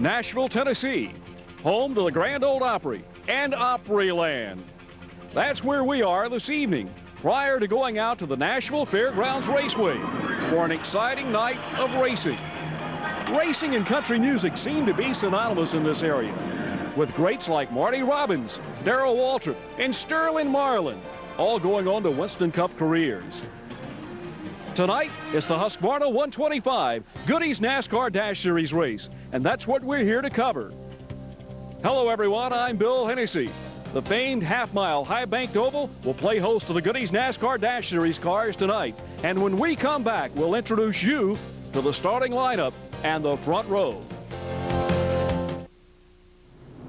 Nashville, Tennessee, home to the Grand Ole Opry and Opryland. That's where we are this evening, prior to going out to the Nashville Fairgrounds Raceway for an exciting night of racing. Racing and country music seem to be synonymous in this area, with greats like Marty Robbins, Darrell Waltrip, and Sterling Marlin, all going on to Winston Cup careers. Tonight is the Husqvarna 125 Goody's NASCAR Dash Series race, and that's what we're here to cover. Hello everyone, I'm Bill Hennessy. The famed half-mile high-banked oval will play host to the Goody's NASCAR Dash Series cars tonight. And when we come back, we'll introduce you to the starting lineup and the front row.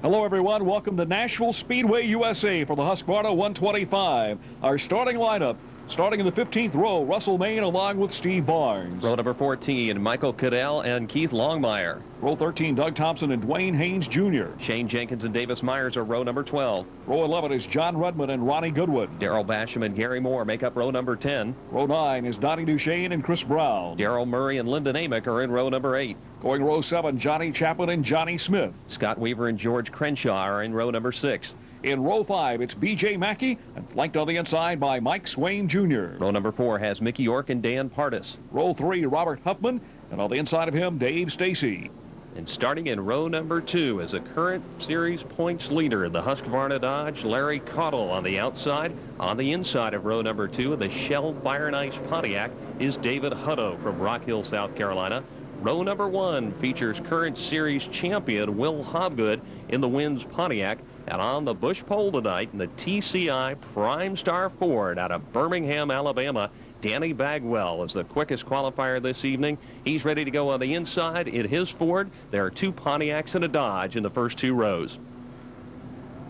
Hello everyone, welcome to Nashville Speedway USA for the Husqvarna 125. Our starting lineup, starting in the 15th row, Russell Main along with Steve Barnes. Row number 14, Michael Cadell and Keith Longmire. Row 13, Doug Thompson and Dwayne Haynes Jr. Shane Jenkins and Davis Myers are row number 12. Row 11 is John Rudman and Ronnie Goodwin. Darrell Basham and Gary Moore make up row number 10. Row 9 is Donnie Duchesne and Chris Brown. Darryl Murray and Lyndon Amick are in row number 8. Going row 7, Johnny Chapman and Johnny Smith. Scott Weaver and George Crenshaw are in row number 6. In row 5, it's B.J. Mackey, and flanked on the inside by Mike Swain Jr. Row number 4 has Mickey York and Dan Pardis. Row 3, Robert Huffman, and on the inside of him, Dave Stacy. And starting in row number 2 is a current series points leader in the Husqvarna Dodge, Larry Caudill on the outside. On the inside of row number 2 in the Shell Fire and Ice Pontiac is David Hutto from Rock Hill, South Carolina. Row number 1 features current series champion Will Hobgood in the Winds Pontiac. And on the Bush pole tonight in the TCI Prime Star Ford out of Birmingham, Alabama, Danny Bagwell is the quickest qualifier this evening. He's ready to go on the inside in his Ford. There are 2 Pontiacs and a Dodge in the first 2 rows.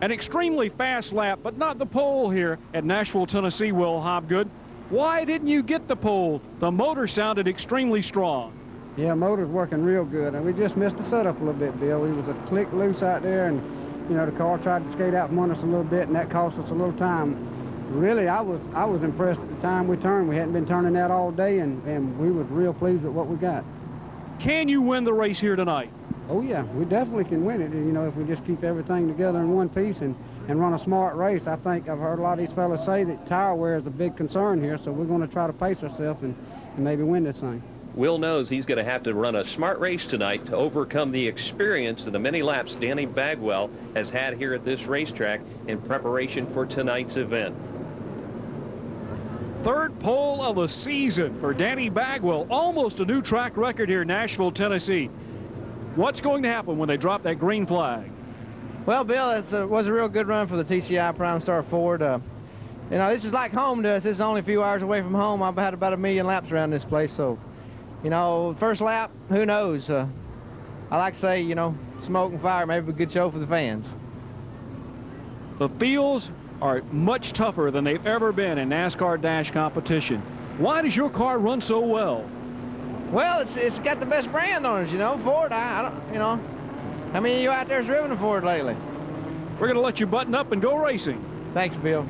An extremely fast lap, but not the pole here at Nashville, Tennessee, Will Hobgood. Why didn't you get the pole? The motor sounded extremely strong. Yeah, motor's working real good, and we just missed the setup a little bit, Bill. We was a click loose out there, and you know, the car tried to skate out from under us a little bit, and that cost us a little time. Really, I was impressed at the time we turned. We hadn't been turning that all day, and we was real pleased with what we got. Can you win the race here tonight? Oh, yeah, we definitely can win it, you know, if we just keep everything together in one piece and run a smart race. I think I've heard a lot of these fellas say that tire wear is a big concern here, so we're going to try to pace ourselves and maybe win this thing. Will knows he's going to have to run a smart race tonight to overcome the experience of the many laps Danny Bagwell has had here at this racetrack in preparation for tonight's event. Third pole of the season for Danny Bagwell. Almost a new track record here in Nashville, Tennessee. What's going to happen when they drop that green flag? Well, Bill, it was a real good run for the TCI Prime Star Ford. You know, this is like home to us. This is only a few hours away from home. I've had about 1 million laps around this place, so you know, first lap, who knows? I like to say, you know, smoke and fire, maybe a good show for the fans. The fields are much tougher than they've ever been in NASCAR Dash competition. Why does your car run so well? Well, it's got the best brand on it, you know, Ford. I don't, you know, how many of you out there has driven a Ford lately? We're going to let you button up and go racing. Thanks, Bill.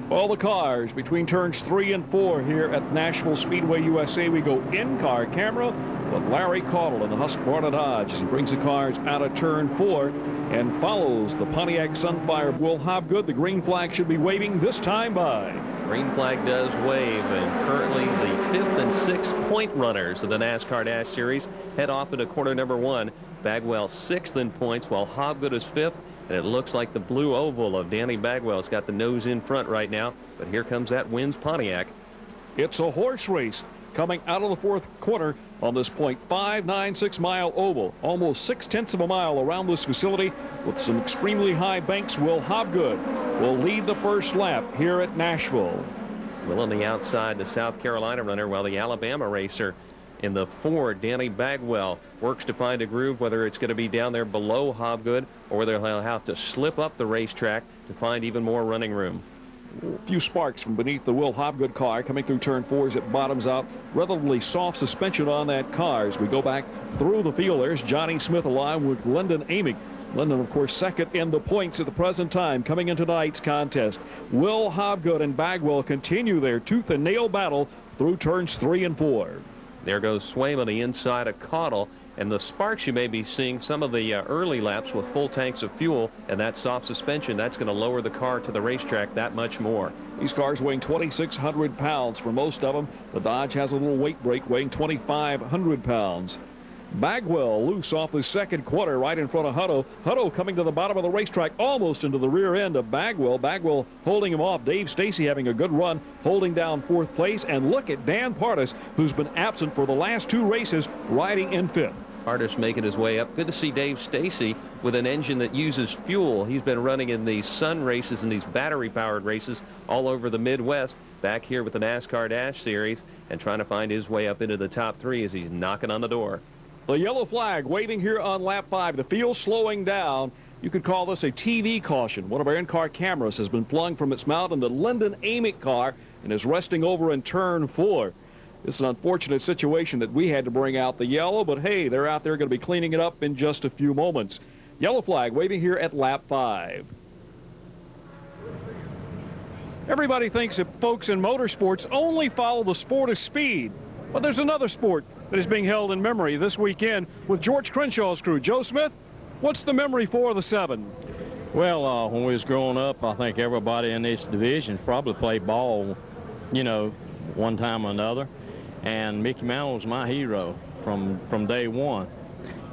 All the cars between turns 3 and 4 here at Nashville Speedway USA. We go in-car camera with Larry Caudill in the Husqvarna Dodge as he brings the cars out of turn 4 and follows the Pontiac Sunfire. Will Hobgood, the green flag should be waving this time by. Green flag does wave, and currently the 5th and 6th point runners of the NASCAR Dash Series head off into corner number 1. Bagwell 6th in points while Hobgood is 5th. And it looks like the blue oval of Danny Bagwell's got the nose in front right now. But here comes that Winds Pontiac. It's a horse race coming out of the 4th quarter on this .596 mile oval. Almost 6/10 of a mile around this facility with some extremely high banks. Will Hobgood will lead the first lap here at Nashville. Will on the outside, the South Carolina runner, while the Alabama racer in the Ford, Danny Bagwell, works to find a groove, whether it's going to be down there below Hobgood or whether he'll have to slip up the racetrack to find even more running room. A few sparks from beneath the Will Hobgood car coming through turn 4 as it bottoms out. Relatively soft suspension on that car as we go back through the field. There's Johnny Smith along with Lyndon Amick. Lyndon, of course, second in the points at the present time coming into tonight's contest. Will Hobgood and Bagwell continue their tooth and nail battle through turns 3 and 4. There goes Swaim on the inside of Caudill, And the sparks you may be seeing some of the early laps with full tanks of fuel, and that soft suspension, that's going to lower the car to the racetrack that much more. These cars weighing 2,600 pounds for most of them. The Dodge has a little weight brake weighing 2,500 pounds. Bagwell loose off the second quarter right in front of Hutto. Hutto coming to the bottom of the racetrack, almost into the rear end of Bagwell. Bagwell holding him off. Dave Stacy having a good run, holding down fourth place. And look at Dan Pardis, who's been absent for the last two races, riding in fifth. Pardis making his way up. Good to see Dave Stacy with an engine that uses fuel. He's been running in these Sun races and these battery-powered races all over the Midwest. Back here with the NASCAR Dash Series and trying to find his way up into the top three as he's knocking on the door. The yellow flag waving here on lap 5. The field slowing down. You could call this a TV caution. One of our in-car cameras has been flung from its mount in the Lyndon Amick car and is resting over in turn 4. It's an unfortunate situation that we had to bring out the yellow, but hey, they're out there going to be cleaning it up in just a few moments. Yellow flag waving here at lap 5. Everybody thinks that folks in motorsports only follow the sport of speed, but there's another sport that is being held in memory this weekend with George Crenshaw's crew. Joe Smith, what's the memory for the 7? Well, when we was growing up, I think everybody in this division probably played ball, you know, one time or another. And Mickey Mantle was my hero from day one.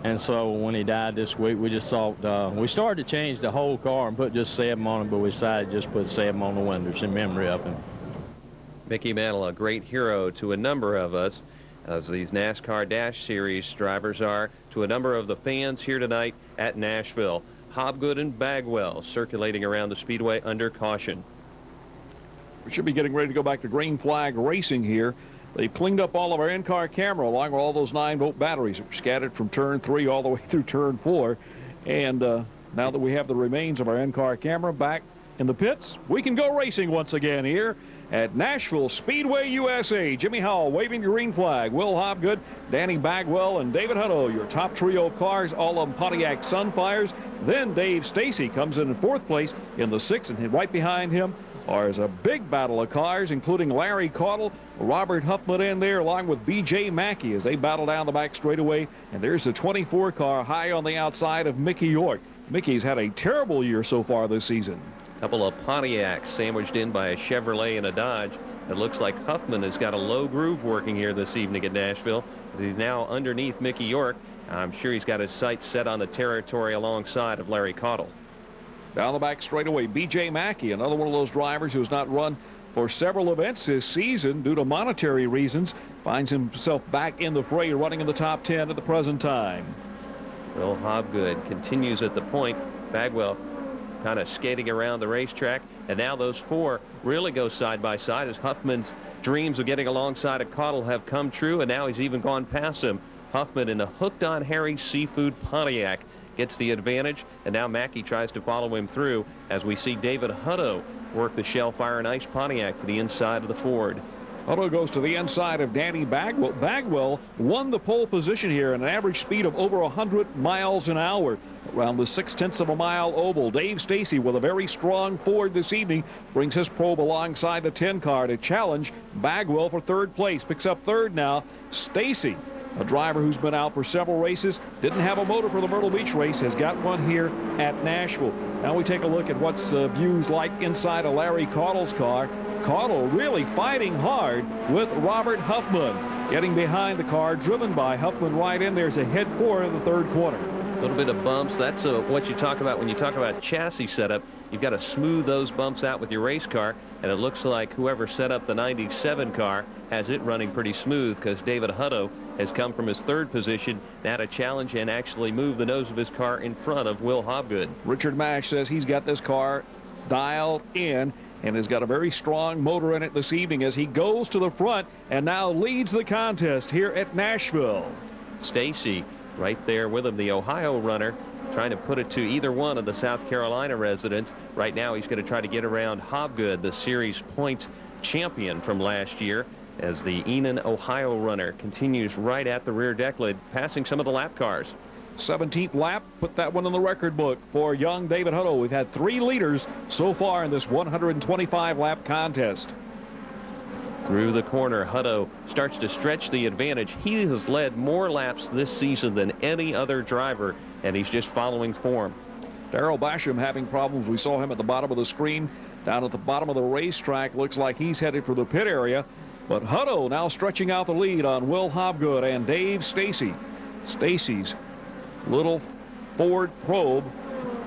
And so when he died this week, we just thought, we started to change the whole car and put just 7 on it, but we decided to just put 7 on the windows in memory of him. Mickey Mantle, a great hero to a number of us, as these NASCAR Dash Series drivers are to a number of the fans here tonight at Nashville. Hobgood and Bagwell circulating around the speedway under caution. We should be getting ready to go back to green flag racing here. They've cleaned up all of our in-car camera along with all those 9-volt batteries that were scattered from turn 3 all the way through turn 4. And now that we have the remains of our in-car camera back in the pits, we can go racing once again here at Nashville Speedway USA. Jimmy Howell waving the green flag. Will Hobgood, Danny Bagwell, and David Hutto, your top trio cars, all of them Pontiac Sunfires. Then Dave Stacy comes in 4th place in the 6th, and right behind him is a big battle of cars, including Larry Caudle, Robert Huffman in there, along with B.J. Mackey as they battle down the back straightaway. And there's the 24 car high on the outside of Mickey York. Mickey's had a terrible year so far this season. Couple of Pontiacs sandwiched in by a Chevrolet and a Dodge. It looks like Huffman has got a low groove working here this evening at Nashville. He's now underneath Mickey York. I'm sure he's got his sights set on the territory alongside of Larry Caudle. Down the back straightaway, B.J. Mackey, another one of those drivers who has not run for several events this season due to monetary reasons, finds himself back in the fray, running in the top 10 at the present time. Will Hobgood continues at the point. Bagwell kind of skating around the racetrack, and now those 4 really go side by side as Huffman's dreams of getting alongside of Caudle have come true, and now he's even gone past him. Huffman in the Hooked on Harry Seafood Pontiac gets the advantage, and now Mackey tries to follow him through as we see David Hutto work the Shell Fire and Ice Pontiac to the inside of the Ford. Hutto goes to the inside of Danny Bagwell. Bagwell won the pole position here at an average speed of over 100 miles an hour around the 0.6 of a mile oval. Dave Stacy with a very strong Ford this evening brings his probe alongside the 10 car to challenge Bagwell for 3rd place. Picks up 3rd now. Stacy, a driver who's been out for several races, didn't have a motor for the Myrtle Beach race, has got one here at Nashville. Now we take a look at what's views like inside of Larry Caudle's car. Caudle really fighting hard with Robert Huffman, getting behind the car, driven by Huffman right in. There's a head 4 in the 3rd quarter. A little bit of bumps. That's what you talk about when you talk about chassis setup. You've got to smooth those bumps out with your race car, and it looks like whoever set up the 97 car has it running pretty smooth, because David Hutto has come from his 3rd position now to challenge and actually move the nose of his car in front of Will Hobgood. Richard Mash says he's got this car dialed in and has got a very strong motor in it this evening as he goes to the front and now leads the contest here at Nashville. Stacy right there with him, the Ohio runner, trying to put it to either one of the South Carolina residents. Right now he's going to try to get around Hobgood, the series points champion from last year, as the Enon, Ohio runner continues right at the rear deck lid, passing some of the lap cars. 17th lap, put that one in the record book for young David Hutto. We've had 3 leaders so far in this 125 lap contest. Through the corner, Hutto starts to stretch the advantage. He has led more laps this season than any other driver, and he's just following form. Darrell Basham having problems. We saw him at the bottom of the screen. Down at the bottom of the racetrack, looks like he's headed for the pit area. But Hutto now stretching out the lead on Will Hobgood and Dave Stacy. Stacy's little Ford Probe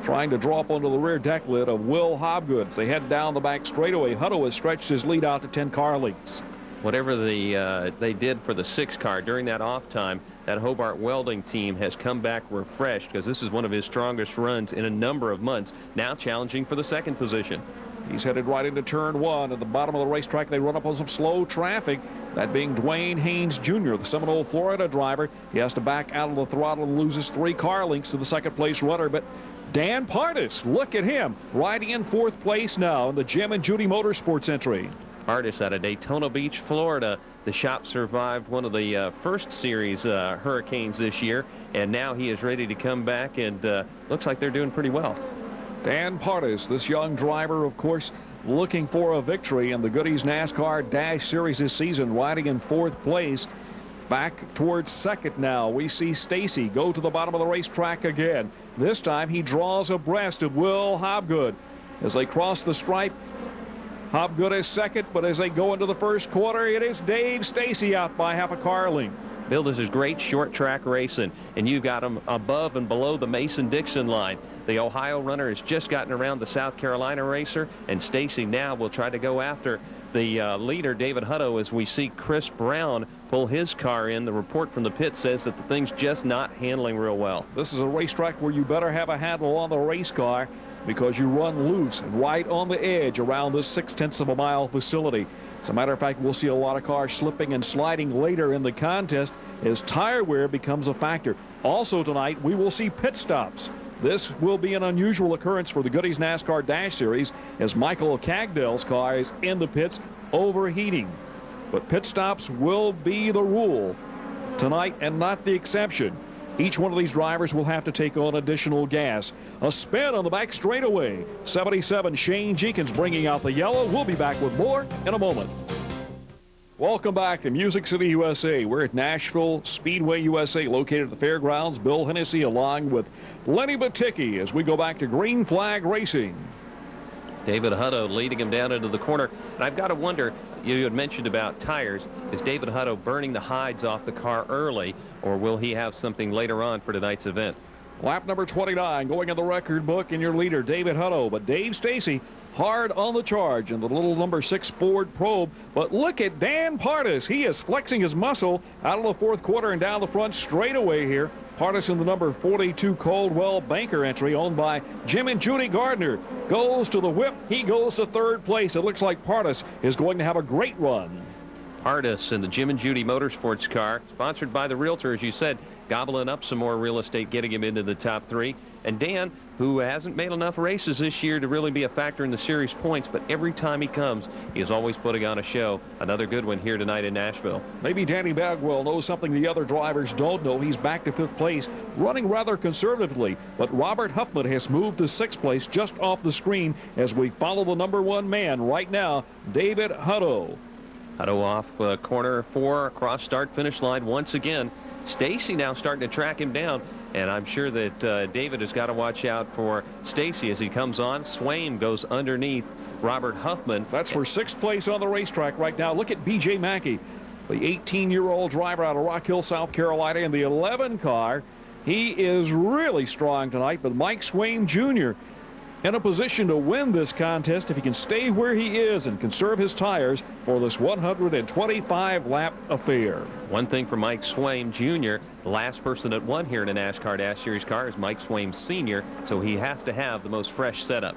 trying to draw up onto the rear deck lid of Will Hobgood. As they head down the back straightaway, Hutto has stretched his lead out to 10 car lengths. Whatever they did for the 6 car during that off time, that Hobart Welding team has come back refreshed, because this is one of his strongest runs in a number of months, now challenging for the 2nd position. He's headed right into turn 1. At the bottom of the racetrack, they run up on some slow traffic. That being Dwayne Haynes Jr., the Seminole, Florida driver. He has to back out of the throttle and loses 3 car lengths to the 2nd place runner. But Dan Pardis, look at him, riding in 4th place now in the Jim and Judy Motorsports entry. Pardis out of Daytona Beach, Florida. The shop survived one of the first series hurricanes this year, and now he is ready to come back, and looks like they're doing pretty well. Dan Pardis, this young driver, of course, looking for a victory in the Goody's NASCAR Dash Series this season, riding in 4th place. Back towards 2nd now. We see Stacy go to the bottom of the racetrack again. This time he draws abreast of Will Hobgood. As they cross the stripe, Hobgood is 2nd, but as they go into the 1st quarter, it is Dave Stacy out by half a car length. Bill, this is great short track racing, and you've got them above and below the Mason-Dixon line. The Ohio runner has just gotten around the South Carolina racer, and Stacy now will try to go after the leader, David Hutto, as we see Chris Brown pull his car in. The report from the pit says that the thing's just not handling real well. This is a racetrack where you better have a handle on the race car, because you run loose and right on the edge around this 0.6 of a mile facility. As a matter of fact, we'll see a lot of cars slipping and sliding later in the contest as tire wear becomes a factor. Also tonight, we will see pit stops. This will be an unusual occurrence for the Goody's NASCAR Dash Series, as Michael Cagdell's car is in the pits overheating. But pit stops will be the rule tonight and not the exception. Each one of these drivers will have to take on additional gas. A spin on the back straightaway. 77 Shane Jenkins bringing out the yellow. We'll be back with more in a moment. Welcome back to Music City, USA. We're at Nashville Speedway USA, located at the fairgrounds. Bill Hennessy along with Lenny Baticki as we go back to Green Flag Racing. David Hutto leading him down into the corner. And I've got to wonder, you had mentioned about tires. Is David Hutto burning the hides off the car early, or will he have something later on for tonight's event? Lap number 29 going in the record book, and your leader, David Hutto. But Dave Stacy hard on the charge in the little number 6 Ford Probe. But look at Dan Pardis. He is flexing his muscle out of the 4th quarter and down the front straightaway here. Pardis in the number 42 Coldwell Banker entry, owned by Jim and Judy Gardner, goes to the whip. He goes to 3rd place. It looks like Pardis is going to have a great run. Pardis in the Jim and Judy Motorsports car, sponsored by the Realtor, as you said, gobbling up some more real estate, getting him into the top 3. And Dan, who hasn't made enough races this year to really be a factor in the series points, but every time he comes, he is always putting on a show. Another good one here tonight in Nashville. Maybe Danny Bagwell knows something the other drivers don't know. He's back to 5th place, running rather conservatively. But Robert Huffman has moved to 6th place just off the screen as we follow the number 1 man right now, David Hutto. Hutto off corner 4 across start-finish line once again. Stacy now starting to track him down. And I'm sure that David has got to watch out for Stacy as he comes on. Swain goes underneath Robert Huffman. That's for 6th place on the racetrack right now. Look at B.J. Mackey, the 18-year-old driver out of Rock Hill, South Carolina, in the 11 car. He is really strong tonight, but Mike Swain Jr. in a position to win this contest if he can stay where he is and conserve his tires for this 125-lap affair. One thing for Mike Swain Jr., the last person that won here in a NASCAR Dash Series car is Mike Swain Sr., so he has to have the most fresh setup.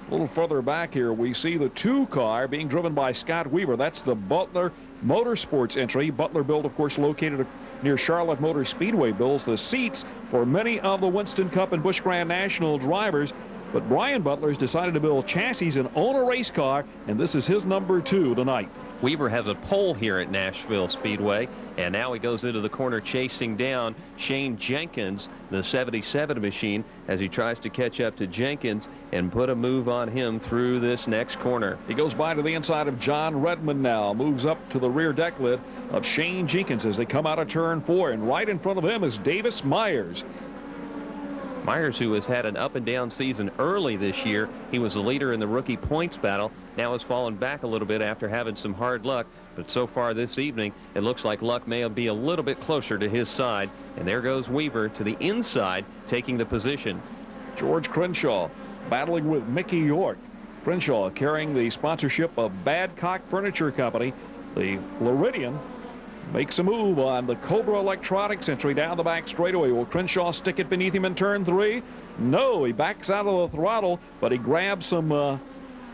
A little further back here, we see the 2 car being driven by Scott Weaver. That's the Butler Motorsports entry. Butler build, of course, located near Charlotte Motor Speedway, builds the seats for many of the Winston Cup and Busch Grand National drivers. But Brian Butler has decided to build chassis and own a race car, and this is his number 2 tonight. Weaver has a pole here at Nashville Speedway, and now he goes into the corner chasing down Shane Jenkins, the 77 machine, as he tries to catch up to Jenkins and put a move on him through this next corner. He goes by to the inside of John Redmond now, moves up to the rear deck lid of Shane Jenkins as they come out of turn 4, and right in front of him is Davis Myers. Myers, who has had an up-and-down season early this year, he was the leader in the rookie points battle, now has fallen back a little bit after having some hard luck. But so far this evening, it looks like luck may be a little bit closer to his side. And there goes Weaver to the inside, taking the position. George Crenshaw battling with Mickey York. Crenshaw carrying the sponsorship of Badcock Furniture Company. The Floridian makes a move on the Cobra Electronics entry down the back straightaway. Will Crenshaw stick it beneath him in turn 3? No, he backs out of the throttle, but he grabs some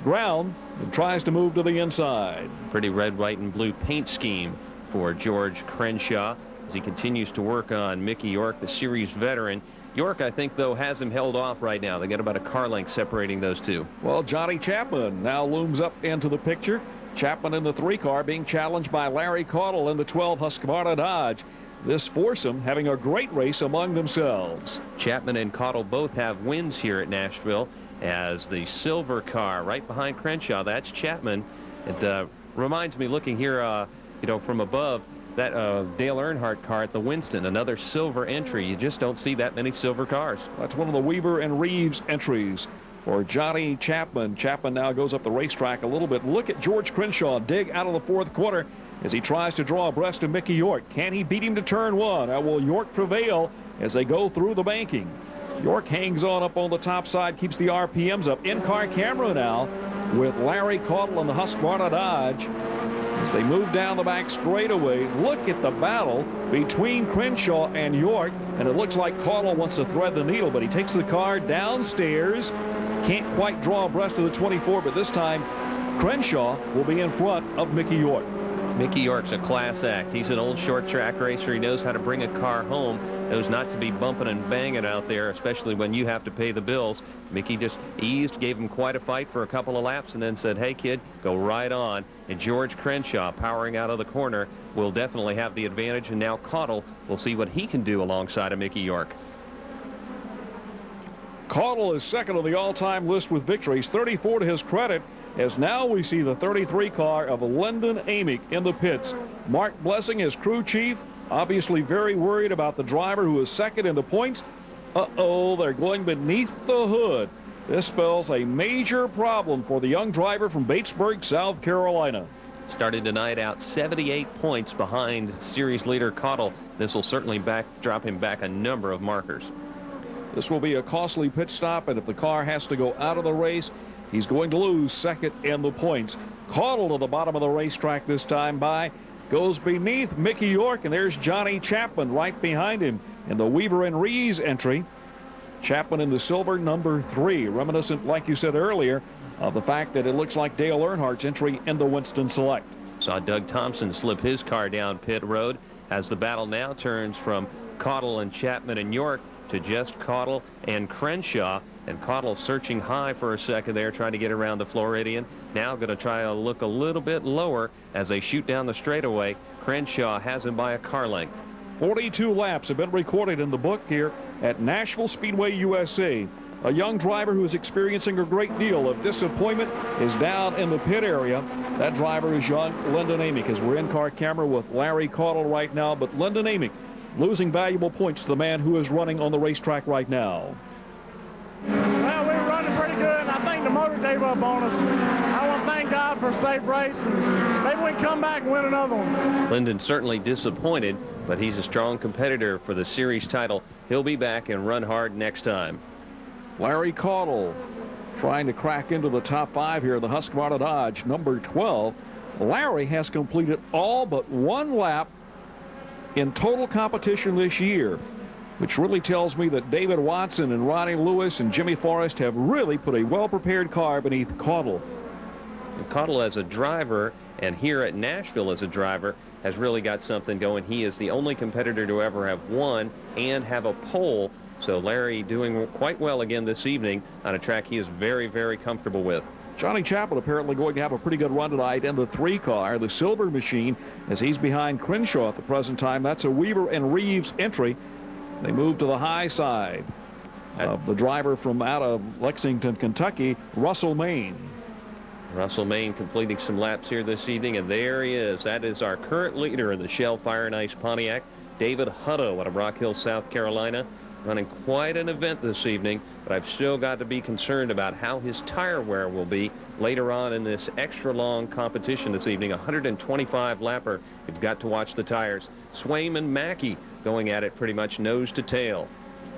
ground and tries to move to the inside. Pretty red, white, and blue paint scheme for George Crenshaw as he continues to work on Mickey York, the series veteran. York, I think, though, has him held off right now. They got about a car length separating those two. Well, Johnny Chapman now looms up into the picture. Chapman in the 3 car being challenged by Larry Caudle in the 12 Husqvarna Dodge. This foursome having a great race among themselves. Chapman and Caudle both have wins here at Nashville, as the silver car right behind Crenshaw, that's Chapman. It reminds me, looking here, you know, from above, that Dale Earnhardt car at the Winston, another silver entry. You just don't see that many silver cars. That's one of the Weaver and Reeves entries for Johnny Chapman. Chapman now goes up the racetrack a little bit. Look at George Crenshaw dig out of the 4th quarter as he tries to draw abreast of Mickey York. Can he beat him to turn 1? Or will York prevail as they go through the banking? York hangs on up on the top side, keeps the RPMs up. In-car camera now with Larry Caudle and the Husqvarna Dodge as they move down the back straightaway. Look at the battle between Crenshaw and York, and it looks like Caudle wants to thread the needle, but he takes the car downstairs. Can't quite draw abreast of the 24, but this time Crenshaw will be in front of Mickey York. Mickey York's a class act. He's an old short track racer. He knows how to bring a car home, knows not to be bumping and banging out there, especially when you have to pay the bills. Mickey just eased, gave him quite a fight for a couple of laps, and then said, hey, kid, go right on. And George Crenshaw, powering out of the corner, will definitely have the advantage. And now Caudle will see what he can do alongside of Mickey York. Caudle is second on the all-time list with victories, 34 to his credit, as now we see the 33 car of Lyndon Amick in the pits. Mark Blessing, his crew chief, obviously very worried about the driver who is second in the points. Uh-oh, they're going beneath the hood. This spells a major problem for the young driver from Batesburg, South Carolina. Started tonight out 78 points behind series leader Caudle. This will certainly drop him back a number of markers. This will be a costly pit stop, and if the car has to go out of the race, he's going to lose second in the points. Caudle to the bottom of the racetrack this time by. Goes beneath Mickey York, and there's Johnny Chapman right behind him in the Weaver and Reeves entry. Chapman in the silver, number 3, reminiscent, like you said earlier, of the fact that it looks like Dale Earnhardt's entry in the Winston Select. Saw Doug Thompson slip his car down pit road as the battle now turns from Caudle and Chapman and York to just Caudle and Crenshaw. And Caudle searching high for a second there, trying to get around the Floridian. Now going to try to look a little bit lower as they shoot down the straightaway. Crenshaw has him by a car length. 42 laps have been recorded in the book here at Nashville Speedway USA. A young driver who is experiencing a great deal of disappointment is down in the pit area. That driver is young Lyndon Amick, as we're in-car camera with Larry Caudle right now. But Lyndon Amick losing valuable points to the man who is running on the racetrack right now. Well, we were running pretty good, and I think the motor gave up on us. I want to thank God for a safe race, and maybe we can come back and win another one. Lyndon certainly disappointed, but he's a strong competitor for the series title. He'll be back and run hard next time. Larry Caudle trying to crack into the top 5 here in the Husqvarna Dodge, number 12. Larry has completed all but 1 lap in total competition this year, which really tells me that David Watson and Ronnie Lewis and Jimmy Forrest have really put a well-prepared car beneath Caudle. Caudle as a driver, and here at Nashville as a driver, has really got something going. He is the only competitor to ever have won and have a pole. So Larry doing quite well again this evening on a track he is very, very comfortable with. Johnny Chapel apparently going to have a pretty good run tonight in the 3 car, the Silver Machine, as he's behind Crenshaw at the present time. That's a Weaver and Reeves entry. They move to the high side of the driver from out of Lexington, Kentucky, Russell Main. Russell Main completing some laps here this evening, and there he is. That is our current leader in the Shell Fire and Ice Pontiac, David Hutto out of Rock Hill, South Carolina, running quite an event this evening, but I've still got to be concerned about how his tire wear will be later on in this extra long competition this evening. 125 lapper. You've got to watch the tires. Swaim and Mackey going at it pretty much nose to tail.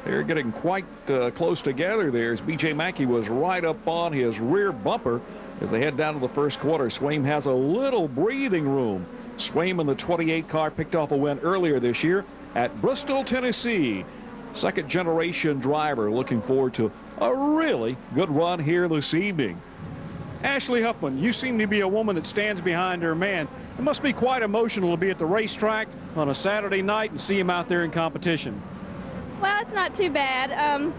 They're getting quite close together there as B.J. Mackey was right up on his rear bumper as they head down to the first quarter. Swaim has a little breathing room. Swaim in the 28 car picked off a win earlier this year at Bristol, Tennessee. Second generation driver looking forward to a really good run here this evening. Ashley Huffman, you seem to be a woman that stands behind her man. It must be quite emotional to be at the racetrack on a Saturday night and see him out there in competition. Well, it's not too bad.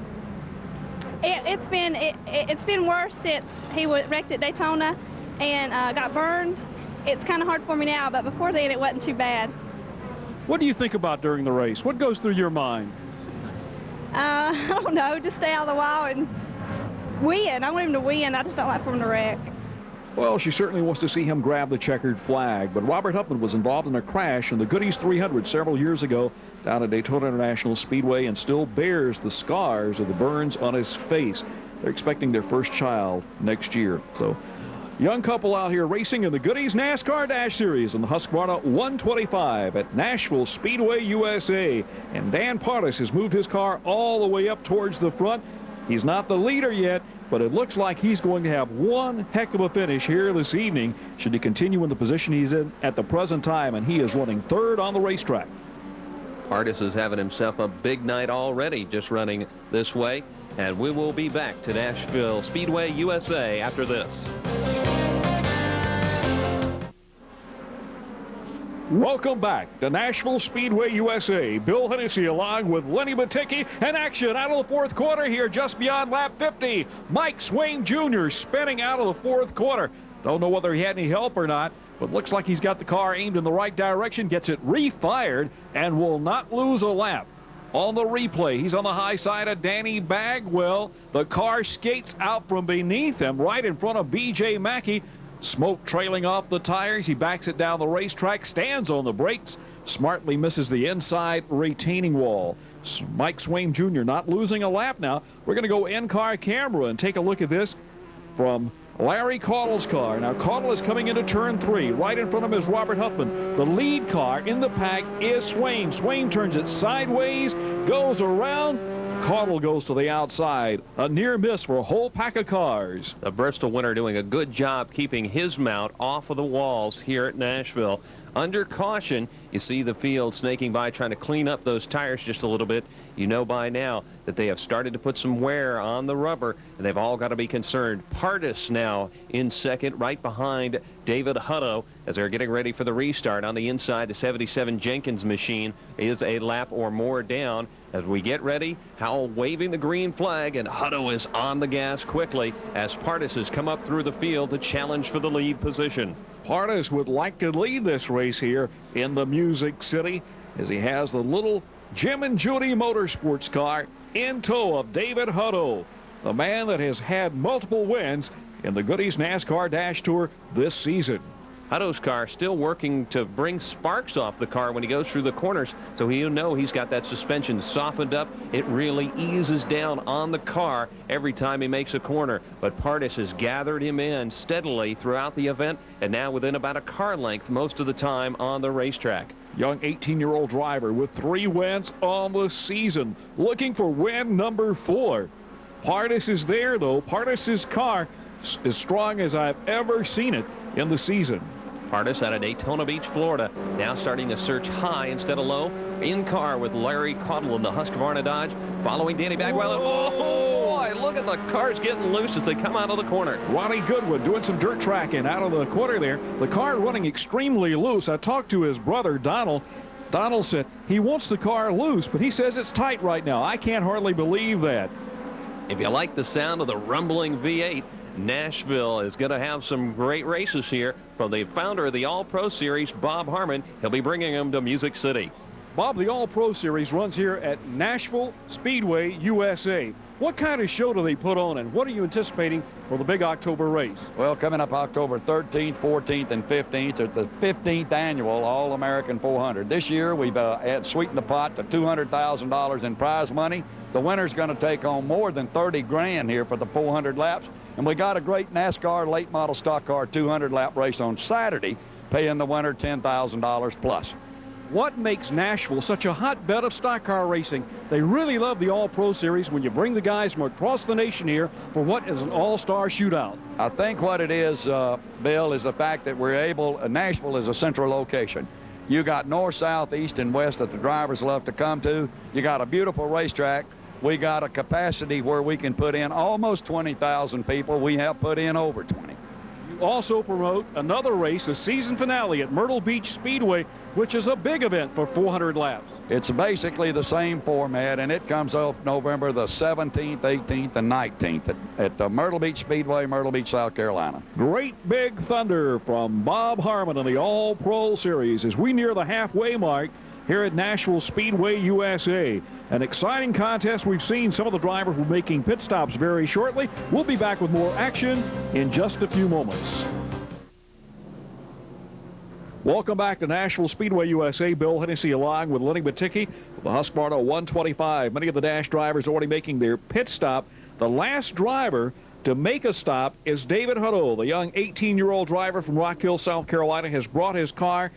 It's been worse since he was wrecked at Daytona and got burned. It's kind of hard for me now, but before then it wasn't too bad. What do you think about during the race? What goes through your mind? I don't know, just stay out of the wall and win. I want him to win. I just don't like for him to wreck. Well, she certainly wants to see him grab the checkered flag, but Robert Huffman was involved in a crash in the Goodies 300 several years ago down at Daytona International Speedway and still bears the scars of the burns on his face. They're expecting their first child next year. So, young couple out here racing in the Goodies NASCAR Dash Series in the Husqvarna 125 at Nashville Speedway USA. And Dan Partis has moved his car all the way up towards the front. He's not the leader yet, but it looks like he's going to have one heck of a finish here this evening should he continue in the position he's in at the present time, and he is running third on the racetrack. Partis is having himself a big night already just running this way, and we will be back to Nashville Speedway USA after this. Welcome back to Nashville Speedway USA. Bill Hennessy along with Lenny Baticki, and action out of the fourth quarter here just beyond lap 50. Mike Swaim Jr. spinning out of the fourth quarter. Don't know whether he had any help or not, but looks like he's got the car aimed in the right direction, gets it refired, and will not lose a lap. On the replay, he's on the high side of Danny Bagwell. The car skates out from beneath him right in front of B.J. Mackey. Smoke trailing off the tires. He backs it down the racetrack, stands on the brakes, smartly misses the inside retaining wall. Mike Swaim Jr. not losing a lap now. We're going to go in-car camera and take a look at this from Larry Caudle's car. Now, Caudle is coming into turn 3. Right in front of him is Robert Huffman. The lead car in the pack is Swaim. Swaim turns it sideways, goes around. Caudle goes to the outside. A near miss for a whole pack of cars. The Bristol winner doing a good job keeping his mount off of the walls here at Nashville. Under caution, you see the field snaking by trying to clean up those tires just a little bit. You know by now that they have started to put some wear on the rubber, and they've all got to be concerned. Partis now in second, right behind David Hutto as they're getting ready for the restart. On the inside, the 77 Jenkins machine is a lap or more down. As we get ready, Howell waving the green flag, and Hutto is on the gas quickly as Partis has come up through the field to challenge for the lead position. Partis would like to lead this race here in the Music City as he has the little Jim and Judy Motorsports car in tow of David Hutto, the man that has had multiple wins in the Goodies NASCAR Dash Tour this season. Hutto's car still working to bring sparks off the car when he goes through the corners, so he'll know he's got that suspension softened up. It really eases down on the car every time he makes a corner. But Partis has gathered him in steadily throughout the event, and now within about a car length most of the time on the racetrack. Young 18-year-old driver with 3 wins on the season, looking for win number 4. Partis is there, though. Partis's car is as strong as I've ever seen it in the season. Partis out of Daytona Beach, Florida, now starting to search high instead of low. In car with Larry Caudle in the Husqvarna Dodge, following Danny Bagwell. Oh, boy, look at the cars getting loose as they come out of the corner. Ronnie Goodwood doing some dirt tracking out of the corner there. The car running extremely loose. I talked to his brother, Donald. Donald said he wants the car loose, but he says it's tight right now. I can't hardly believe that. If you like the sound of the rumbling V8, Nashville is going to have some great races here from the founder of the All-Pro Series, Bob Harmon. He'll be bringing them to Music City. Bob, the All-Pro Series runs here at Nashville Speedway USA. What kind of show do they put on, and what are you anticipating for the big October race? Well, coming up October 13th, 14th, and 15th, it's the 15th annual All-American 400. This year, we've sweetened the pot to $200,000 in prize money. The winner's going to take on more than 30 grand here for the 400 laps. And we got a great NASCAR late model stock car 200 lap race on Saturday, paying the winner $10,000 plus. What makes Nashville such a hotbed of stock car racing? They really love the All-Pro Series when you bring the guys from across the nation here for what is an all-star shootout. I think what it is, Bill, is the fact that Nashville is a central location. You got north, south, east, and west that the drivers love to come to. You got a beautiful racetrack. We got a capacity where we can put in almost 20,000 people. We have put in over 20. You also promote another race, the season finale at Myrtle Beach Speedway, which is a big event for 400 laps. It's basically the same format, and it comes off November the 17th, 18th, and 19th at Myrtle Beach Speedway, Myrtle Beach, South Carolina. Great big thunder from Bob Harmon in the All-Pro Series as we near the halfway mark here at Nashville Speedway USA. An exciting contest. We've seen some of the drivers will be making pit stops very shortly. We'll be back with more action in just a few moments. Welcome back to Nashville Speedway USA. Bill Hennessy along with Lenny Baticki with the Husqvarna 125. Many of the Dash drivers already making their pit stop. The last driver to make a stop is David Hutto. The young 18-year-old driver from Rock Hill, South Carolina, has brought his car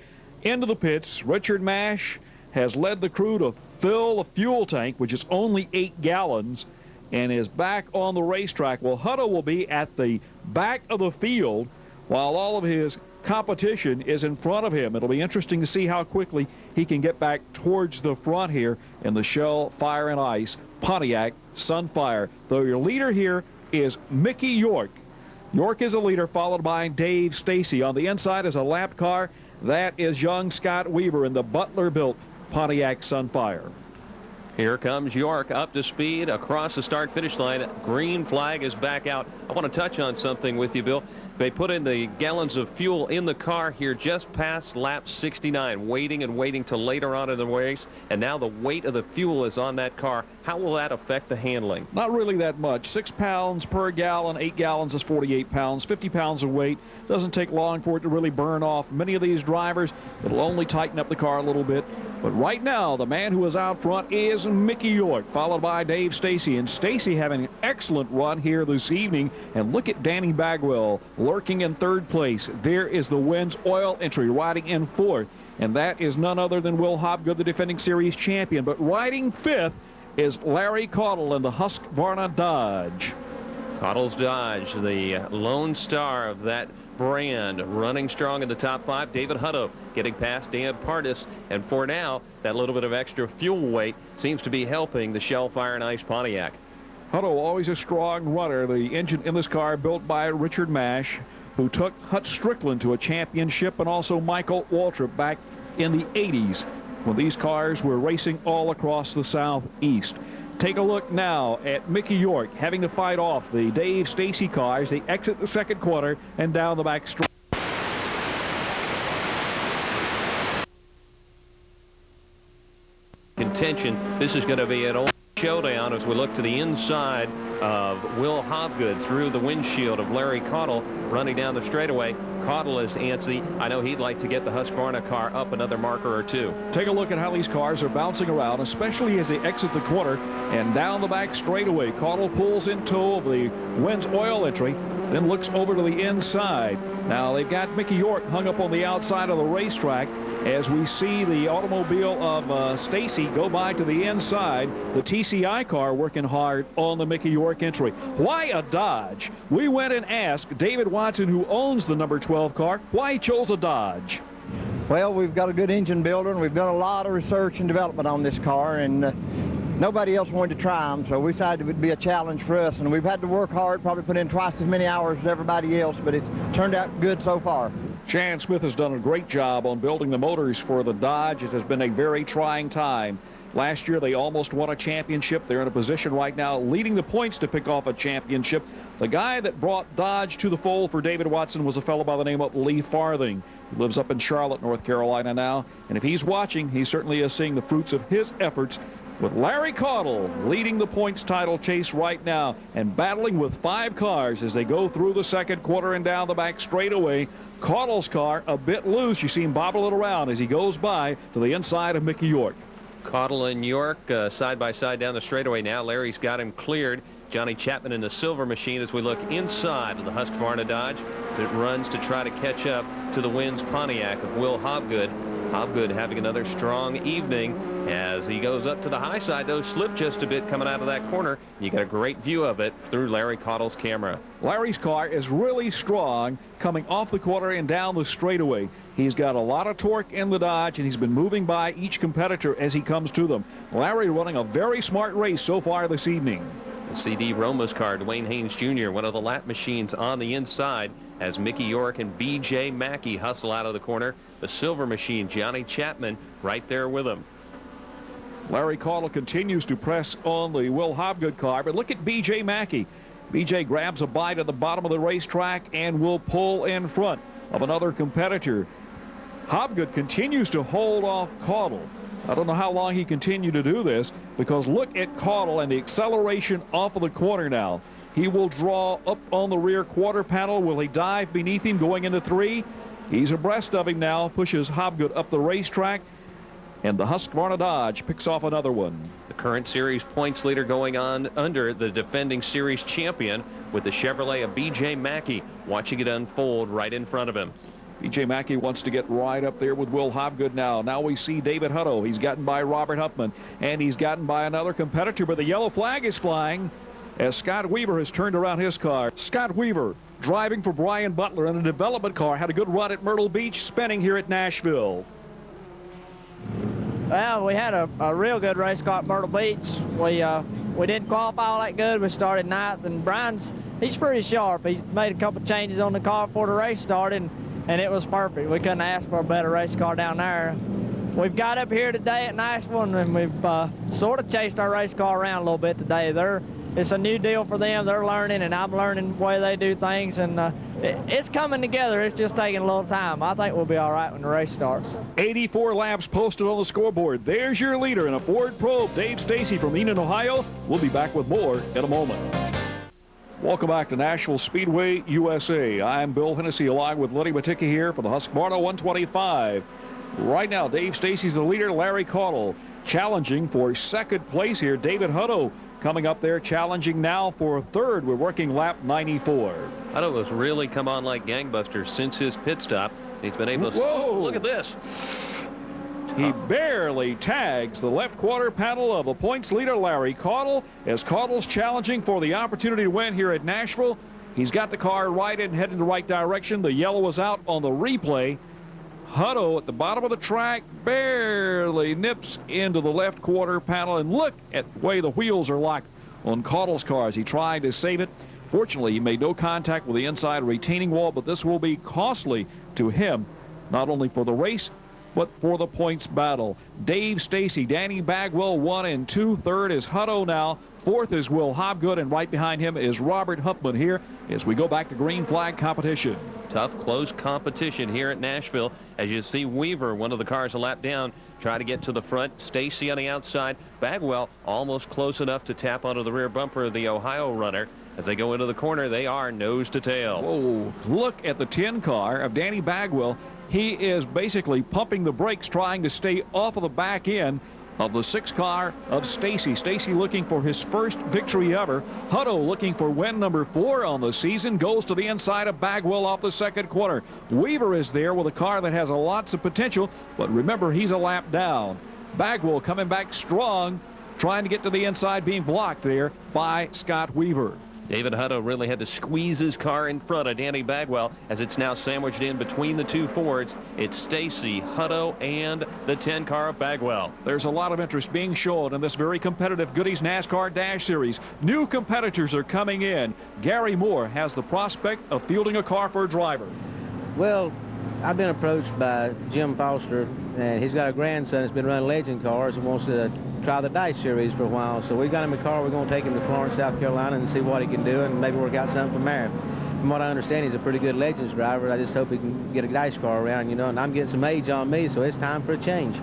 into the pits. Richard Mash has led the crew to fill the fuel tank, which is only 8 gallons, and is back on the racetrack. Well, Hutto will be at the back of the field while all of his competition is in front of him. It'll be interesting to see how quickly he can get back towards the front here in the Shell Fire and Ice Pontiac Sunfire. Though your leader here is Mickey York. York is a leader, followed by Dave Stacy. On the inside is a lap car. That is young Scott Weaver in the Butler-built Pontiac Sunfire. Here comes York up to speed across the start-finish line. Green flag is back out. I want to touch on something with you, Bill. They put in the gallons of fuel in the car here just past lap 69, waiting and waiting till later on in the race, and now the weight of the fuel is on that car. How will that affect the handling? Not really that much. 6 pounds per gallon, 8 gallons is 48 pounds, 50 pounds of weight. Doesn't take long for it to really burn off. Many of these drivers, it'll only tighten up the car a little bit. But right now, the man who is out front is Mickey York, followed by Dave Stacy. And Stacy having an excellent run here this evening. And look at Danny Bagwell lurking in third place. There is the Wins Oil entry riding in fourth. And that is none other than Will Hobgood, the defending series champion. But riding fifth is Larry Caudle in the Husqvarna Dodge. Caudle's Dodge, the lone star of that brand, running strong in the top 5. David Hutto getting past Dan Pardis, and for now, that little bit of extra fuel weight seems to be helping the Shell Fire and Ice Pontiac. Hutto, always a strong runner. The engine in this car built by Richard Mash, who took Hut Strickland to a championship, and also Michael Waltrip back in the 80s when these cars were racing all across the Southeast. Take a look now at Mickey York having to fight off the Dave Stacy cars. They exit the second quarter and down the back straight. Contention. This is going to be an old showdown as we look to the inside of Will Hobgood through the windshield of Larry Caudle running down the straightaway. Caudle is antsy. I know he'd like to get the Husqvarna car up another marker or two. Take a look at how these cars are bouncing around, especially as they exit the corner and down the back straightaway. Caudle pulls in tow of the Wins Oil entry, then looks over to the inside. Now they've got Mickey York hung up on the outside of the racetrack as we see the automobile of Stacy go by to the inside. The TCI car working hard on the Mickey York entry. Why a Dodge? We went and asked David Watson, who owns the number 12 car, why he chose a Dodge. Well, we've got a good engine builder, and we've done a lot of research and development on this car, and nobody else wanted to try them, so we decided it would be a challenge for us, and we've had to work hard, probably put in twice as many hours as everybody else, but it's turned out good so far. Shan Smith has done a great job on building the motors for the Dodge. It has been a very trying time Last year, they almost won a championship. They're in a position right now leading the points to pick off a championship. The guy that brought Dodge to the fold for David Watson was a fellow by the name of Lee Farthing. He lives up in Charlotte, North Carolina now. And if he's watching, he certainly is seeing the fruits of his efforts, with Larry Caudle leading the points title chase right now and battling with 5 cars as they go through the second quarter and down the back straightaway. Caudle's car a bit loose. You see him bobbling around as he goes by to the inside of Mickey York. Caudle and York side by side down the straightaway now. Larry's got him cleared. Johnny Chapman in the silver machine as we look inside of the Husqvarna Dodge that runs to try to catch up to the wins Pontiac of Will Hobgood. Hobgood having another strong evening as he goes up to the high side, though slipped just a bit coming out of that corner. You get a great view of it through Larry Caudle's camera. Larry's car is really strong coming off the corner and down the straightaway. He's got a lot of torque in the Dodge, and he's been moving by each competitor as he comes to them. Larry running a very smart race so far this evening. The CD Roma's car, Dwayne Haynes Jr., one of the lap machines on the inside, as Mickey York and B.J. Mackey hustle out of the corner. The silver machine, Johnny Chapman, right there with him. Larry Caudle continues to press on the Will Hobgood car, but look at B.J. Mackey. B.J. grabs a bite at the bottom of the racetrack and will pull in front of another competitor. Hobgood continues to hold off Caudle. I don't know how long he continued to do this, because look at Caudle and the acceleration off of the corner now. He will draw up on the rear quarter panel. Will he dive beneath him going into 3? He's abreast of him now, pushes Hobgood up the racetrack, and the Husqvarna Dodge picks off another one. The current series points leader going on under the defending series champion with the Chevrolet of B.J. Mackey, watching it unfold right in front of him. B.J. Mackey wants to get right up there with Will Hobgood now. Now we see David Hutto. He's gotten by Robert Huffman, and he's gotten by another competitor, but the yellow flag is flying as Scott Weaver has turned around his car. Scott Weaver, driving for Brian Butler in a development car, had a good run at Myrtle Beach, spinning here at Nashville. Well, we had a real good race car at Myrtle Beach. We didn't qualify all that good. We started 9th, and he's pretty sharp. He's made a couple changes on the car before the race started, and it was perfect. We couldn't ask for a better race car down there. We've got up here today at Nashville, and we've sort of chased our race car around a little bit today. It's a new deal for them. They're learning, and I'm learning the way they do things, and it's coming together. It's just taking a little time. I think we'll be all right when the race starts. 84 laps posted on the scoreboard. There's your leader in a Ford Probe, Dave Stacy from Enon, Ohio. We'll be back with more in a moment. Welcome back to Nashville Speedway USA. I'm Bill Hennessy along with Lenny Matticka here for the Husqvarna 125. Right now, Dave Stacy's the leader. Larry Caudle challenging for second place here. David Hutto coming up there challenging now for third. We're working lap 94. Hutto has really come on like gangbusters since his pit stop. He's been able to... Whoa! Look at this. He barely tags the left quarter panel of the points leader, Larry Caudle, as Caudle's challenging for the opportunity to win here at Nashville. He's got the car right and heading the right direction. The yellow is out on the replay. Hutto at the bottom of the track barely nips into the left quarter panel, and look at the way the wheels are locked on Caudle's car as he tried to save it. Fortunately, he made no contact with the inside retaining wall, but this will be costly to him, not only for the race, but for the points battle. Dave Stacy, Danny Bagwell 1 and 2. Third is Hutto now. Fourth is Will Hobgood, and right behind him is Robert Huffman here as we go back to green flag competition. Tough, close competition here at Nashville. As you see, Weaver, one of the cars a lap down, try to get to the front. Stacy on the outside. Bagwell almost close enough to tap onto the rear bumper of the Ohio runner. As they go into the corner, they are nose to tail. Whoa, look at the 10 car of Danny Bagwell. He is basically pumping the brakes, trying to stay off of the back end of the 6 car of Stacy. Stacy looking for his first victory ever. Hutto looking for win number 4 on the season. Goes to the inside of Bagwell off the second corner. Weaver is there with a car that has lots of potential, but remember, he's a lap down. Bagwell coming back strong, trying to get to the inside, being blocked there by Scott Weaver. David Hutto really had to squeeze his car in front of Danny Bagwell as it's now sandwiched in between the 2 Fords. It's Stacy, Hutto, and the 10 car of Bagwell. There's a lot of interest being shown in this very competitive Goody's NASCAR Dash Series. New competitors are coming in. Gary Moore has the prospect of fielding a car for a driver. Well, I've been approached by Jim Foster, and he's got a grandson that's been running legend cars and wants to try the Dice Series for a while. So we got him a car. We're going to take him to Florence, South Carolina, and see what he can do, and maybe work out something from there. From what I understand, he's a pretty good Legends driver. I just hope he can get a Dice car around, you know, and I'm getting some age on me, so it's time for a change.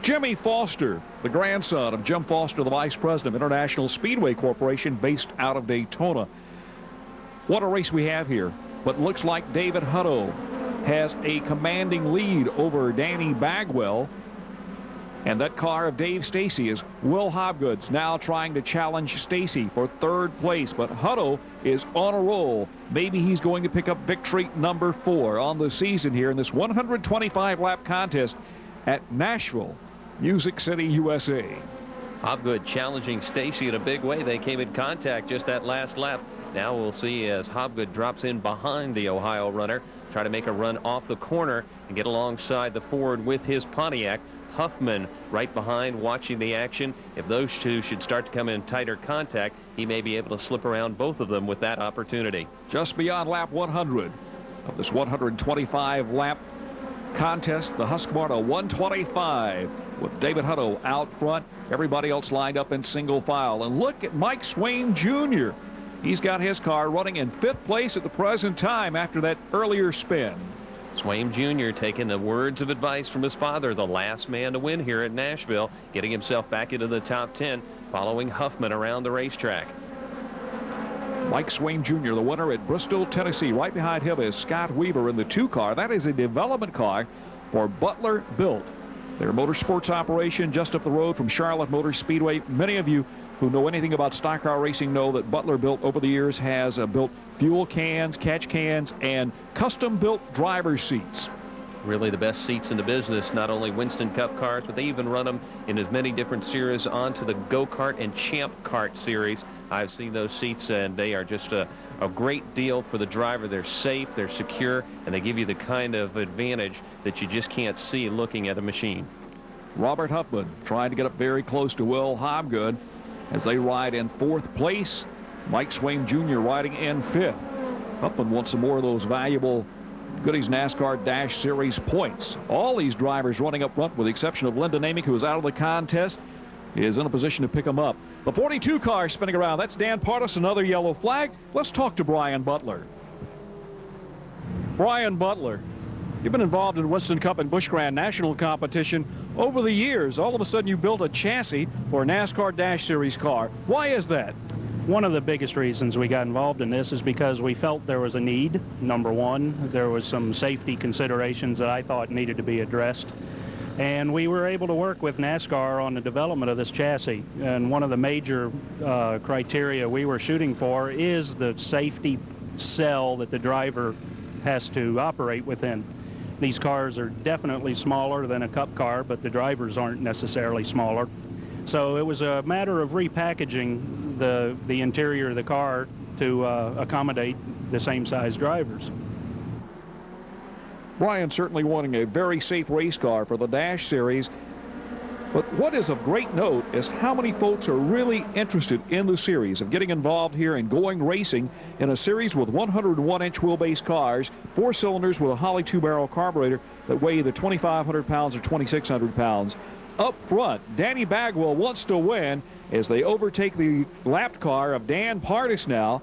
Jimmy Foster, the grandson of Jim Foster, the vice president of International Speedway Corporation based out of Daytona. What a race we have here. But looks like David Hutto has a commanding lead over Danny Bagwell. And that car of Dave Stacy is Will Hobgood's now trying to challenge Stacy for third place. But Hutto is on a roll. Maybe he's going to pick up victory number 4 on the season here in this 125-lap contest at Nashville, Music City, USA. Hobgood challenging Stacy in a big way. They came in contact just that last lap. Now we'll see as Hobgood drops in behind the Ohio runner, try to make a run off the corner and get alongside the Ford with his Pontiac. Huffman right behind watching the action. If those two should start to come in tighter contact, he may be able to slip around both of them with that opportunity. Just beyond lap 100 of this 125-lap contest, the Husqvarna 125 with David Hutto out front. Everybody else lined up in single file. And look at Mike Swaim Jr. He's got his car running in 5th place at the present time after that earlier spin. Swaim Jr. taking the words of advice from his father, the last man to win here at Nashville, getting himself back into the top 10, following Huffman around the racetrack. Mike Swaim Jr., the winner at Bristol, Tennessee. Right behind him is Scott Weaver in the 2 car. That is a development car for Butler Built. Their motorsports operation just up the road from Charlotte Motor Speedway. Many of you who know anything about stock car racing know that Butler Built over the years has built fuel cans, catch cans, and custom-built driver's seats. Really the best seats in the business, not only Winston Cup cars, but they even run them in as many different series onto the Go-Kart and Champ Kart series. I've seen those seats, and they are just a great deal for the driver. They're safe, they're secure, and they give you the kind of advantage that you just can't see looking at a machine. Robert Huffman trying to get up very close to Will Hobgood as they ride in 4th place. Mike Swaim Jr. riding in 5th. Huffman wants some more of those valuable Goody's NASCAR Dash Series points. All these drivers running up front, with the exception of Lyndon Amick, who is out of the contest, is in a position to pick them up. The 42 car spinning around. That's Dan Partis, another yellow flag. Let's talk to Brian Butler. Brian Butler, you've been involved in Winston Cup and Busch Grand National competition over the years. All of a sudden you built a chassis for a NASCAR Dash Series car. Why is that? One of the biggest reasons we got involved in this is because we felt there was a need. Number one, there was some safety considerations that I thought needed to be addressed. And we were able to work with NASCAR on the development of this chassis. And one of the major criteria we were shooting for is the safety cell that the driver has to operate within. These cars are definitely smaller than a Cup car, but the drivers aren't necessarily smaller. So it was a matter of repackaging the interior of the car to accommodate the same size drivers. Brian certainly wanting a very safe race car for the Dash Series. But what is of great note is how many folks are really interested in the series, of getting involved here and going racing in a series with 101-inch wheelbase cars, 4 cylinders with a Holley 2-barrel carburetor that weigh either 2,500 pounds or 2,600 pounds. Up front, Danny Bagwell wants to win as they overtake the lapped car of Dan Partis now.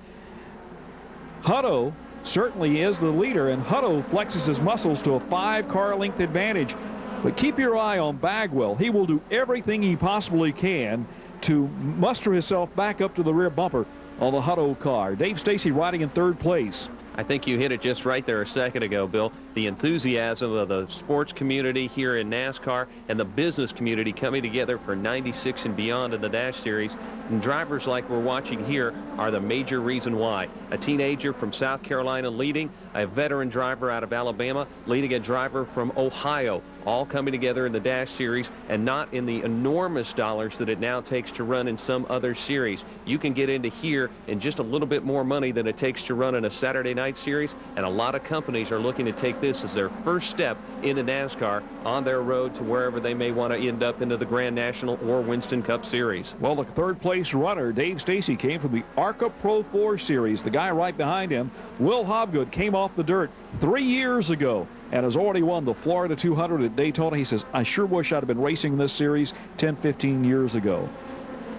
Hutto certainly is the leader, and Hutto flexes his muscles to a 5-car length advantage. But keep your eye on Bagwell. He will do everything he possibly can to muster himself back up to the rear bumper on the Hutto car. Dave Stacy riding in 3rd place. I think you hit it just right there a second ago, Bill. The enthusiasm of the sports community here in NASCAR and the business community coming together for 96 and beyond in the Dash Series. And drivers like we're watching here are the major reason why. A teenager from South Carolina leading, a veteran driver out of Alabama leading a driver from Ohio, all coming together in the Dash Series, and not in the enormous dollars that it now takes to run in some other series. You can get into here in just a little bit more money than it takes to run in a Saturday night series, and a lot of companies are looking to take this as their first step into NASCAR on their road to wherever they may want to end up into the Grand National or Winston Cup Series. Well, the 3rd place runner, Dave Stacy, came from the ARCA Pro 4 Series. The guy right behind him, Will Hobgood came off the dirt 3 years ago and has already won the Florida 200 at Daytona. He says, I sure wish I'd have been racing this series 10, 15 years ago.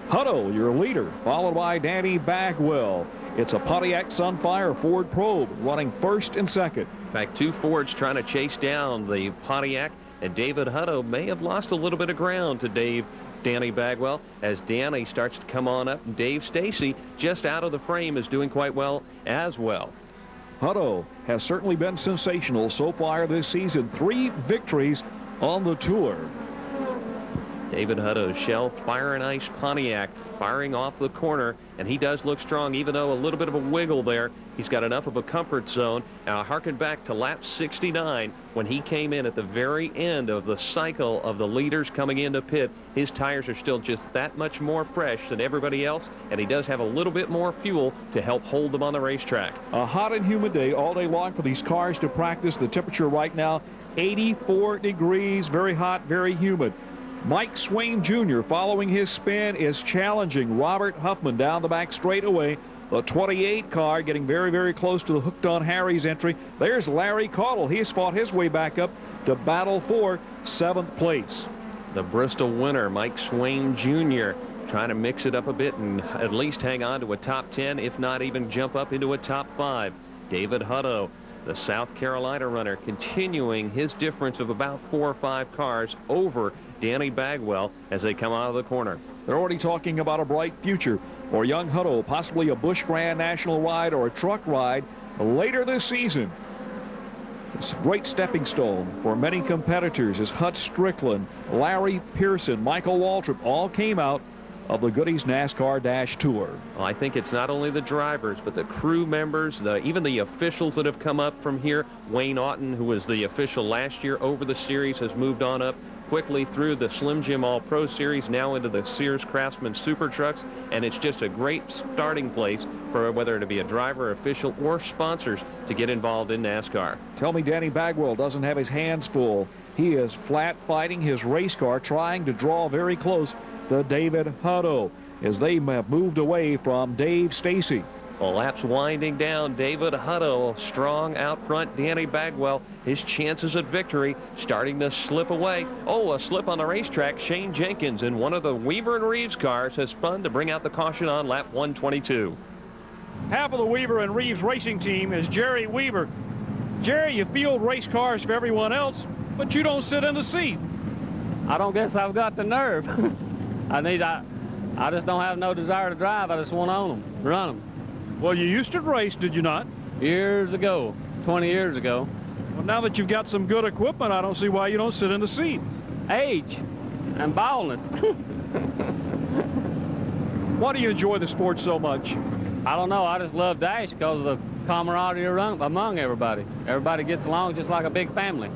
Hutto, your leader, followed by Danny Bagwell. It's a Pontiac Sunfire Ford Probe running first and second. In fact, two Fords trying to chase down the Pontiac, and David Hutto may have lost a little bit of ground to Danny Bagwell as Danny starts to come on up. And Dave Stacy, just out of the frame, is doing quite well as well. Hutto has certainly been sensational so far this season. 3 victories on the tour. David Hutto's Shell Fire and Ice Pontiac firing off the corner, and he does look strong, even though a little bit of a wiggle there. He's got enough of a comfort zone. Now, harken back to lap 69 when he came in at the very end of the cycle of the leaders coming into pit. His tires are still just that much more fresh than everybody else, and he does have a little bit more fuel to help hold them on the racetrack. A hot and humid day all day long for these cars to practice. The temperature right now, 84 degrees, very hot, very humid. Mike Swain Jr. following his spin is challenging Robert Huffman down the back straightaway. The 28 car getting very, very close to the Hooked on Harry's entry. There's Larry Caudle. He has fought his way back up to battle for 7th place. The Bristol winner, Mike Swain Jr., trying to mix it up a bit and at least hang on to a top 10, if not even jump up into a top 5. David Hutto, the South Carolina runner, continuing his difference of about 4 or 5 cars over Danny Bagwell as they come out of the corner. They're already talking about a bright future for young Hutto, possibly a Busch Grand National ride or a truck ride later this season. It's a great stepping stone for many competitors as Hut Strickland, Larry Pearson, Michael Waltrip all came out of the Goody's NASCAR Dash Tour. Well, I think it's not only the drivers, but the crew members, even the officials that have come up from here. Wayne Oughton, who was the official last year over the series, has moved on up quickly through the Slim Jim All-Pro Series, now into the Sears Craftsman Super Trucks, and it's just a great starting place for whether to be a driver, official, or sponsors to get involved in NASCAR. Tell me Danny Bagwell doesn't have his hands full. He is flat fighting his race car, trying to draw very close to David Hutto as they have moved away from Dave Stacy. Well, laps winding down. David Hutto strong out front. Danny Bagwell, his chances at victory starting to slip away. Oh, a slip on the racetrack. Shane Jenkins in one of the Weaver and Reeves cars has spun to bring out the caution on lap 122. Half of the Weaver and Reeves racing team is Jerry Weaver. Jerry, you field race cars for everyone else, but you don't sit in the seat. I don't guess I've got the nerve. I just don't have no desire to drive. I just want to own them, run them. Well, you used to race, did you not? Years ago, 20 years ago. Well, now that you've got some good equipment, I don't see why you don't sit in the seat. Age and baldness. Why do you enjoy the sport so much? I don't know. I just love Dash because of the camaraderie among everybody. Everybody gets along just like a big family.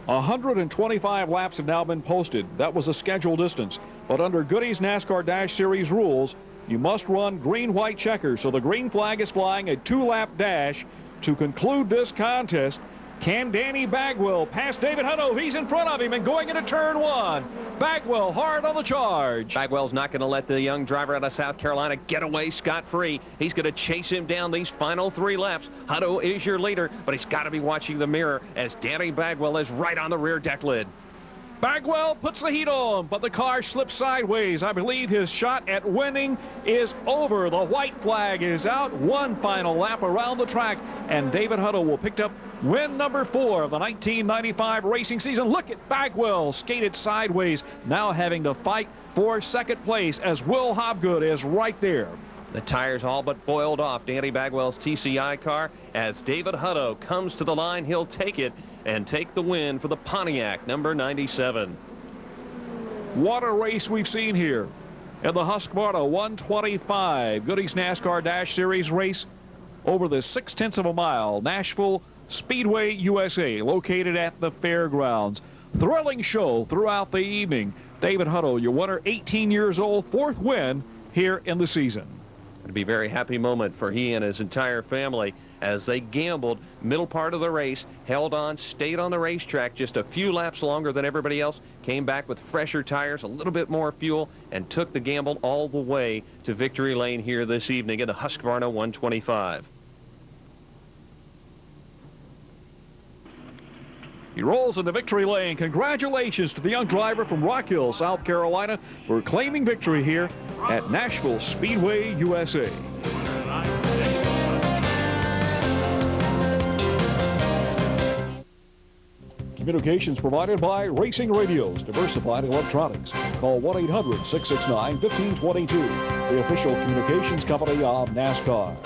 125 laps have now been posted. That was a scheduled distance. But under Goody's NASCAR Dash Series rules, you must run green-white checkers. So the green flag is flying a 2-lap dash to conclude this contest. Can Danny Bagwell pass David Hutto? He's in front of him and going into turn 1. Bagwell hard on the charge. Bagwell's not going to let the young driver out of South Carolina get away scot-free. He's going to chase him down these final 3 laps. Hutto is your leader, but he's got to be watching the mirror as Danny Bagwell is right on the rear deck lid. Bagwell puts the heat on, but the car slips sideways. I believe his shot at winning is over. The white flag is out. One final lap around the track, and David Hutto will pick up win number 4 of the 1995 racing season. Look at Bagwell skated sideways, now having to fight for second place as Will Hobgood is right there. The tires all but boiled off Danny Bagwell's TCI car. As David Hutto comes to the line, he'll take it and take the win for the Pontiac number 97. What a race we've seen here in the Husqvarna 125 Goody's NASCAR Dash Series race over the 0.6 of a mile. Nashville Speedway USA, located at the fairgrounds. Thrilling show throughout the evening. David Hutto, your winner, 18 years old, 4th win here in the season. It'd be a very happy moment for he and his entire family as they gambled middle part of the race, held on, stayed on the racetrack just a few laps longer than everybody else, came back with fresher tires, a little bit more fuel, and took the gamble all the way to victory lane here this evening in the Husqvarna 125. He rolls in the victory lane. Congratulations to the young driver from Rock Hill, South Carolina, for claiming victory here at Nashville Speedway USA. Communications provided by Racing Radios, diversified electronics. Call 1-800-669-1522, the official communications company of NASCAR.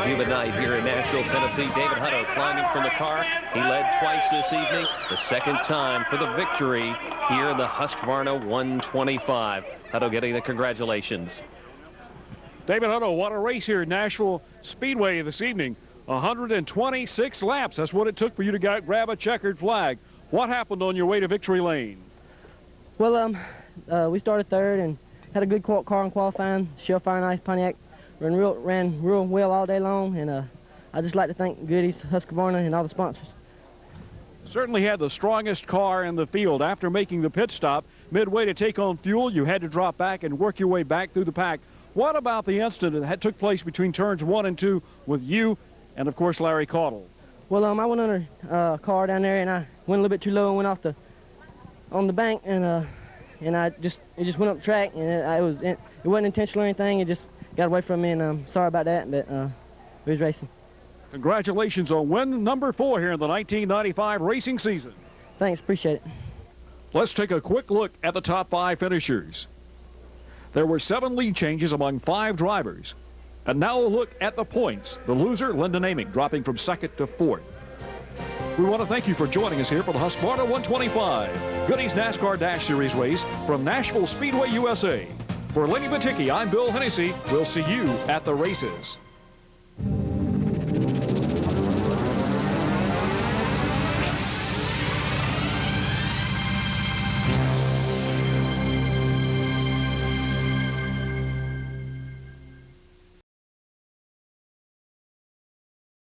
Humid night here in Nashville, Tennessee. David Hutto climbing from the car. He led twice this evening, the second time for the victory here in the Husqvarna 125. Hutto getting the congratulations. David Hutto, what a race here at Nashville Speedway this evening. 126 laps. That's what it took for you to grab a checkered flag. What happened on your way to victory lane? Well, we started third and had a good car in qualifying. Shell Fire and Ice Pontiac ran real well all day long, and I'd just like to thank Goody's, Husqvarna, and all the sponsors. Certainly had the strongest car in the field. After making the pit stop midway to take on fuel, you had to drop back and work your way back through the pack. What about the incident that took place between turns 1 and 2 with you and, of course, Larry Caudle? Well, I went under a car down there, and I went a little bit too low and went off on the bank, and it just went up the track, and it wasn't intentional or anything. It just got away from me, and I'm sorry about that, but we was racing. Congratulations on win number 4 here in the 1995 racing season. Thanks, appreciate it. Let's take a quick look at the top 5 finishers. There were 7 lead changes among 5 drivers. And now a look at the points. The loser, Lyndon Amick, dropping from 2nd to 4th. We want to thank you for joining us here for the Husqvarna 125 Goody's NASCAR Dash Series race from Nashville Speedway USA. For Lenny Baticki, I'm Bill Hennessy. We'll see you at the races.